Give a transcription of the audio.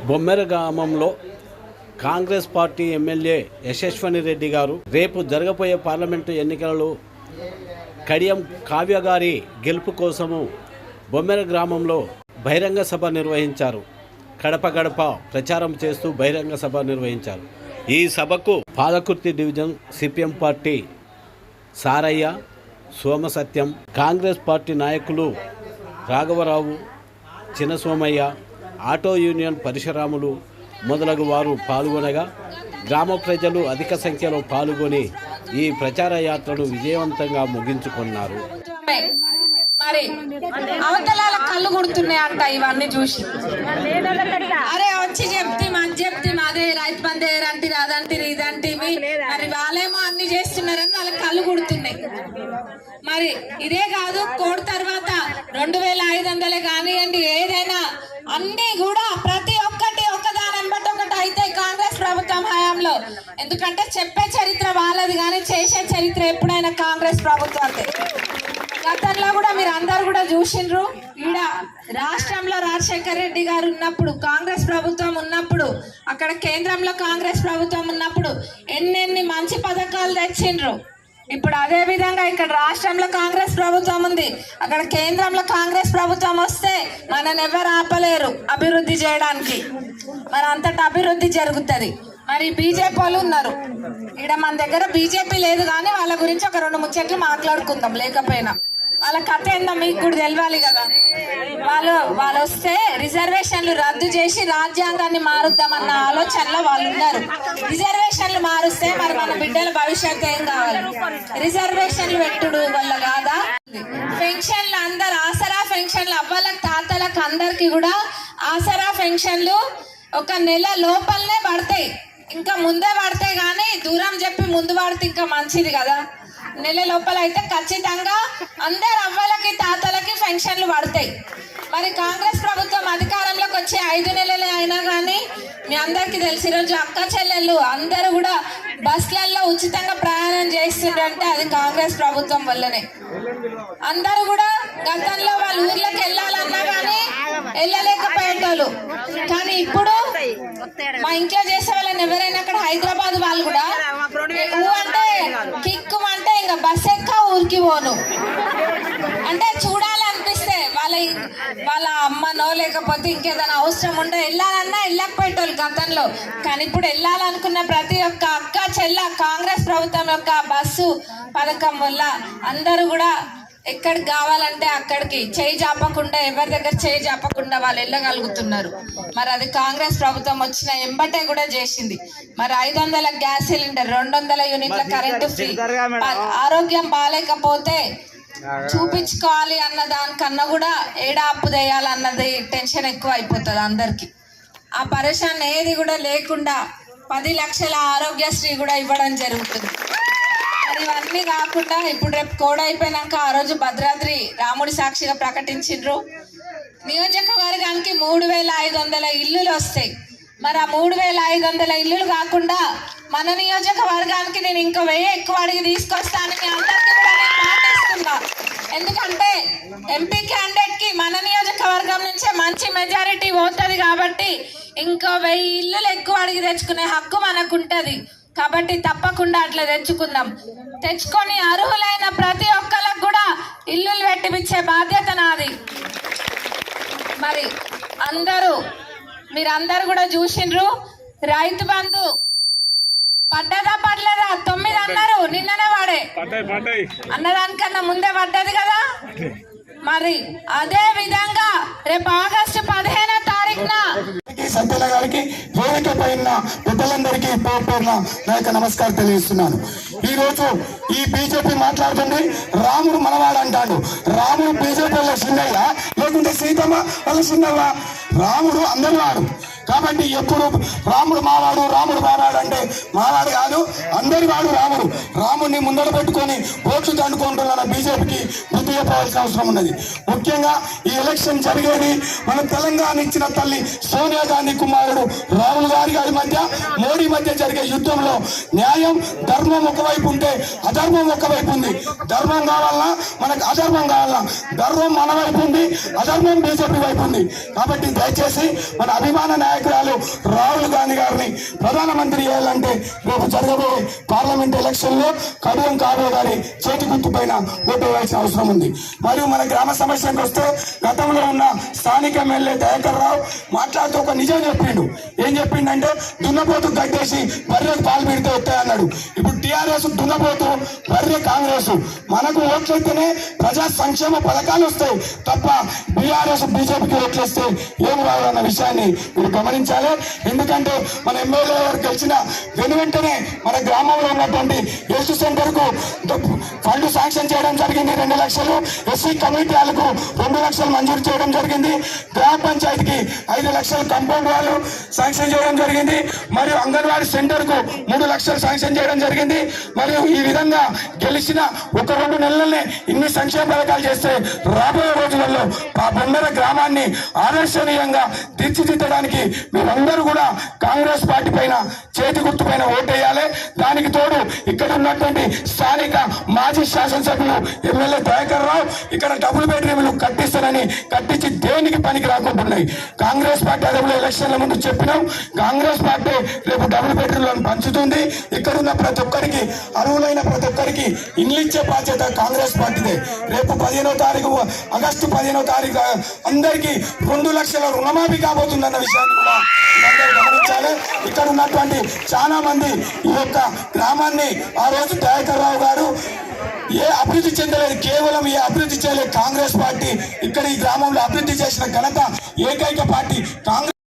బొమ్మెర గ్రామంలో Congress party MLA యశస్విని రెడ్డి గారు రేపు జరగబోయే పార్లమెంటు ఎన్నికలలో కడియం కావ్య గారి గెలుపు కోసము బొమ్మెర గ్రామంలో బహిరంగ సభ నిర్వహించారు. గడప గడప ప్రచారం చేస్తూ బహిరంగ సభ నిర్వహించారు. ఈ సభకు Palakurthi division CPM party Saraiah, Somasatyam, Congress party నాయకులు రాఘవరావు, చిన్నసోమయ్య, ఆటో యూనియన్ పరశురాములు మొదలగు వారు పాల్గొనగా గ్రామ ప్రజలు అధిక సంఖ్యలో పాల్గొని ఈ ప్రచార యాత్రను విజయవంతంగా ముగించుకున్నారు. మరి అవతలాల కళ్ళు కొడుతున్నాయి అంట ఇవన్నీ చూసి, అరే వచ్చి చెప్తే అదే రైతు బంధు ఏరంటిరి అదంటిరి ఇదంటివి, మరి వాళ్ళేమో అన్ని చేస్తున్నారని వాళ్ళకి కళ్ళు కొడుతున్నాయి. మరి ఇదే కాదు, కోడ్ తర్వాత 2500 కానివ్వండి, ఏదైనా అన్ని కూడా ప్రతి ఒక్కటి ఒకదాని బట్టి ఒకటి అయితే కాంగ్రెస్ ప్రభుత్వం హయాంలో. ఎందుకంటే చెప్పే చరిత్ర వాళ్ళది కానీ చేసే చరిత్ర ఎప్పుడైనా కాంగ్రెస్ ప్రభుత్వం. గతంలో కూడా మీరు అందరు కూడా చూసిండ్రు, ఈడ రాష్ట్రంలో రాజశేఖర్ రెడ్డి గారు ఉన్నప్పుడు, కాంగ్రెస్ ప్రభుత్వం ఉన్నప్పుడు, అక్కడ కేంద్రంలో కాంగ్రెస్ ప్రభుత్వం ఉన్నప్పుడు ఎన్నెన్ని మంచి పథకాలు తెచ్చిండ్రు. ఇప్పుడు అదే విధంగా ఇక్కడ రాష్ట్రంలో కాంగ్రెస్ ప్రభుత్వం ఉంది, అక్కడ కేంద్రంలో కాంగ్రెస్ ప్రభుత్వం వస్తే మనని ఎవరు ఆపలేరు అభివృద్ధి చేయడానికి. మరి అంతటా అభివృద్ధి జరుగుతుంది. మరి బీజేపీ వాళ్ళు ఉన్నారు ఇక్కడ, మన దగ్గర బీజేపీ లేదు కానీ వాళ్ళ గురించి ఒక 2 ముచ్చట్లు మాట్లాడుకుందాం. లేకపోయినా వాళ్ళ కథ ఏందో మీకు కూడా తెలియాలి కదా. వాళ్ళు వస్తే రిజర్వేషన్లు రద్దు చేసి రాజ్యాంగాన్ని మారుద్దామన్న ఆలోచనలో వాళ్ళు ఉన్నారు. రిజర్వేషన్లు మారుస్తే మరి మన బిడ్డల భవిష్యత్తు ఏం కావాలి? రిజర్వేషన్లు పెట్టుడు వల్ల కాదా? పెన్షన్లు అందరు ఆసరా పెన్షన్లు అవ్వాలకు తాతలకు అందరికి కూడా ఆసరా పెన్షన్లు 1 నెల లోపలనే పడతాయి. ఇంకా ముందే పడతాయి కానీ దూరం చెప్పి ముందు పడితే ఇంకా మంచిది కదా. నెల లోపల అయితే ఖచ్చితంగా అందరు అవ్వలకి తాతలకి పెన్షన్లు పడతాయి. మరి కాంగ్రెస్ ప్రభుత్వం అధికారంలోకి వచ్చి 5 నెలలే అయినా కానీ మీ అందరికీ తెలిసి ఈరోజు అక్క చెల్లెళ్ళు అందరూ కూడా బస్సులలో ఉచితంగా ప్రయాణం చేస్తుండ్రంటే అది కాంగ్రెస్ ప్రభుత్వం వల్లనే. అందరూ కూడా గతంలో వాళ్ళ ఊర్లోకి వెళ్ళాలన్నా కానీ వెళ్ళలేకపోయేటోళ్ళు, కానీ ఇప్పుడు మా ఇంట్లో చేసే వాళ్ళని ఎవరైనా అక్కడ హైదరాబాద్ వాళ్ళు కూడా అంటే కిక్కు అంటే ఇంకా బస్ ఎక్క ఊరికి పోను అంటే చూడాలనిపిస్తే వాళ్ళ అమ్మనో లేకపోతే ఇంకేదైనా అవసరం ఉంటే వెళ్ళాలన్నా వెళ్ళకపోయేటోళ్ళు గతంలో. కానీ ఇప్పుడు వెళ్ళాలనుకున్న ప్రతి ఒక్క అక్క చెల్ల కాంగ్రెస్ ప్రభుత్వం యొక్క బస్సు పథకం వల్ల అందరూ కూడా ఎక్కడికి కావాలంటే అక్కడికి చేయి జాపకుండా, ఎవరి దగ్గర చేయి జాపకుండా వాళ్ళు వెళ్ళగలుగుతున్నారు. మరి అది కాంగ్రెస్ ప్రభుత్వం వచ్చిన ఎంబటే కూడా చేసింది. మరి 500 గ్యాస్ సిలిండర్, 200 యూనిట్ల కరెంటు ఫ్రీ. ఆరోగ్యం బాగాలేకపోతే చూపించుకోవాలి అన్న దానికన్నా కూడా ఏడా అప్పు చేయాలన్నది టెన్షన్ ఎక్కువ అయిపోతుంది అందరికి. ఆ పరేషాన్ ఏది కూడా లేకుండా 10 లక్షల ఆరోగ్యశ్రీ కూడా ఇవ్వడం జరుగుతుంది. మరి ఇవన్నీ కాకుండా ఇప్పుడు రేపు కోడ్ అయిపోయినాక ఆ రోజు భద్రాద్రి రాముడి సాక్షిగా ప్రకటించిండ్రు, నియోజకవర్గానికి 3500 ఇల్లులు వస్తాయి. మరి ఆ 3500 ఇల్లులు కాకుండా మన నియోజకవర్గానికి నేను ఇంకో 1000 ఎక్కువ అడిగి తీసుకొస్తానని మీ అందరికీ కూడా నేను మాటిస్తున్నా. ఎందుకంటే ఎంపీ క్యాండిడేట్ కి మన నియోజకవర్గం నుంచే మంచి మెజారిటీ పోతుంది కాబట్టి ఇంకో 1000 ఇల్లులు ఎక్కువ అడిగి తెచ్చుకునే హక్కు మనకు ఉంటుంది. కాబట్టి తప్పకుండా అట్లా తెచ్చుకొని అర్హులైన ప్రతి ఒక్కరికి కూడా ఇల్లులు పెట్టిపించే బాధ్యత నాది. మరి మీరందరూ కూడా చూసిండ్రు, రైతు బంధు పడ్డదా పడలేదా? 9 అన్నారు, నిన్ననే వాడే అన్నదానికన్నా ముందే పడ్డది కదా. మరి అదే విధంగా రేపు ఆగస్టు 15వ తారీఖున సంతల గారికి, వేదిక పైన పెద్దలందరికీ పేరున నా యొక్క నమస్కారం తెలియజేస్తున్నాను. ఈ రోజు ఈ బీజేపీ మాట్లాడుతుంది, రాముడు మనవాడు అంటాడు. రాముడు బీజేపీ వాళ్ళ చిన్నయ్య లేకుంటే సీతమ్మ వాళ్ళ చిన్నవ్వ? రాముడు అందరి వాడు. కాబట్టి ఎప్పుడు రాముడు మావాడు రాముడు మావాడు అంటే మావాడు కాదు, అందరి వాడు రాముడు. రాముడిని ముందర పెట్టుకొని ఓట్లు దండుకుంటున్న బీజేపీకి బుద్ధి చెప్పవలసిన అవసరం ఉన్నది. ముఖ్యంగా ఈ ఎలక్షన్ జరిగేది మన తెలంగాణ ఇచ్చిన తల్లి సోనియా గాంధీ కుమారుడు రాహుల్ గారి మధ్య మోడీ మధ్య జరిగే యుద్ధంలో న్యాయం ధర్మం ఒకవైపు ఉంటే అధర్మం ఒకవైపు ఉంది. ధర్మం కావాలన్నా మనకు అధర్మం కావాలన్నా ధర్మం మన వైపు ఉంది, అధర్మం బీజేపీ వైపు ఉంది. కాబట్టి దయచేసి మన అభిమాన నాయకురాలు రాహుల్ గాంధీ గారిని ప్రధానమంత్రి చేయాలంటే రేపు జరగబోయే పార్లమెంట్ ఎలక్షన్ లో కడియం కావ్య గారి చేతి గుర్తు పైన ఓటు వేయాల్సిన అవసరం ఉంది. మరియు మన గ్రామ సమస్యకు వస్తే గతంలో ఉన్న స్థానిక ఎమ్మెల్యే దయాకర్ రావు మాట్లాడుతూ ఒక నిజం చెప్పిండు. ఏం చెప్పిండంటే దున్నపోతు గట్టేసి బర్రెకు పాలు పెడితే వస్తాయి అన్నాడు. ఇప్పుడు టీఆర్ఎస్ దున్నపోతు, బర్రె కాంగ్రెస్. మనకు ఓట్లయితేనే ప్రజా సంక్షేమ పథకాలు వస్తాయి తప్ప బీఆర్ఎస్ బీజేపీకి ఓట్లేస్తే ఏం రాదన్న విషయాన్ని మీరు గమనించాలి. ఎందుకంటే మన ఎమ్మెల్యే గారు గెలిచిన వెనువెంటనే మన గ్రామంలో ఉన్నటువంటి హెల్త్ సెంటర్ కు ఫండ్ శాంక్షన్ చేయడం జరిగింది 2 లక్షలు. ఎస్సీ కమ్యూనిటీలకు 2 లక్షలు మంజూరు చేయడం జరిగింది. గ్రామ పంచాయతీకి 5 లక్షలు కాంపౌండ్ వాళ్ళు శాంక్షన్ చేయడం జరిగింది. మరియు అంగన్వాడీ సెంటర్ కు 3 లక్షలు శాంక్షన్ చేయడం జరిగింది. మరియు ఈ విధంగా గెలిచిన 1-2 నెలలనే ఇన్ని సంక్షేమ పథకాలు చేస్తే రాబోయే రోజులలో ఆ బొమ్మెర గ్రామాన్ని ఆదర్శనీయంగా తీర్చిదిద్దడానికి మీరందరూ కూడా కాంగ్రెస్ పార్టీ పైన చేతి గుర్తు పైన ఓటేయాలి. దానికి తోడు ఇక్కడ ఉన్నటువంటి స్థానిక మాజీ శాసనసభ్యులు ఎమ్మెల్యే దయాకర్ రావు ఇక్కడ డబుల్ బెడ్రూమ్లు కట్టిస్తారని కట్టించి దేనికి పనికి రాకుంటున్నాయి. కాంగ్రెస్ పార్టీ అదవులు ఎలక్షన్ల ముందు చెప్పినాం, కాంగ్రెస్ పార్టీ రేపు డబుల్ బెడ్రూమ్లను పంచుతుంది. ఇక్కడ ఉన్న ప్రతి ఒక్కరికి అర్హులైన ప్రతి ఒక్కరికి ఇల్లు ఇచ్చే బాధ్యత కాంగ్రెస్ పార్టీదే. రేపు 15వ తారీఖు ఆగస్టు 15వ తారీఖు అందరికీ 2 లక్షల రుణమాఫీ కాబోతుందన్న విషయాన్ని కూడా అందరూ గమనించాలి. ఇక్కడ ఉన్నటువంటి చాలా మంది ఈ యొక్క గ్రామాన్ని ఆ రోజు దయాకర్ రావు గారు ఏ అభివృద్ధి చెందలేదు, కేవలం ఏ అభివృద్ధి చేయలేదు కాంగ్రెస్ పార్టీ. ఇక్కడ ఈ గ్రామంలో అభివృద్ధి చేసిన ఘనత ఏకైక పార్టీ కాంగ్రెస్.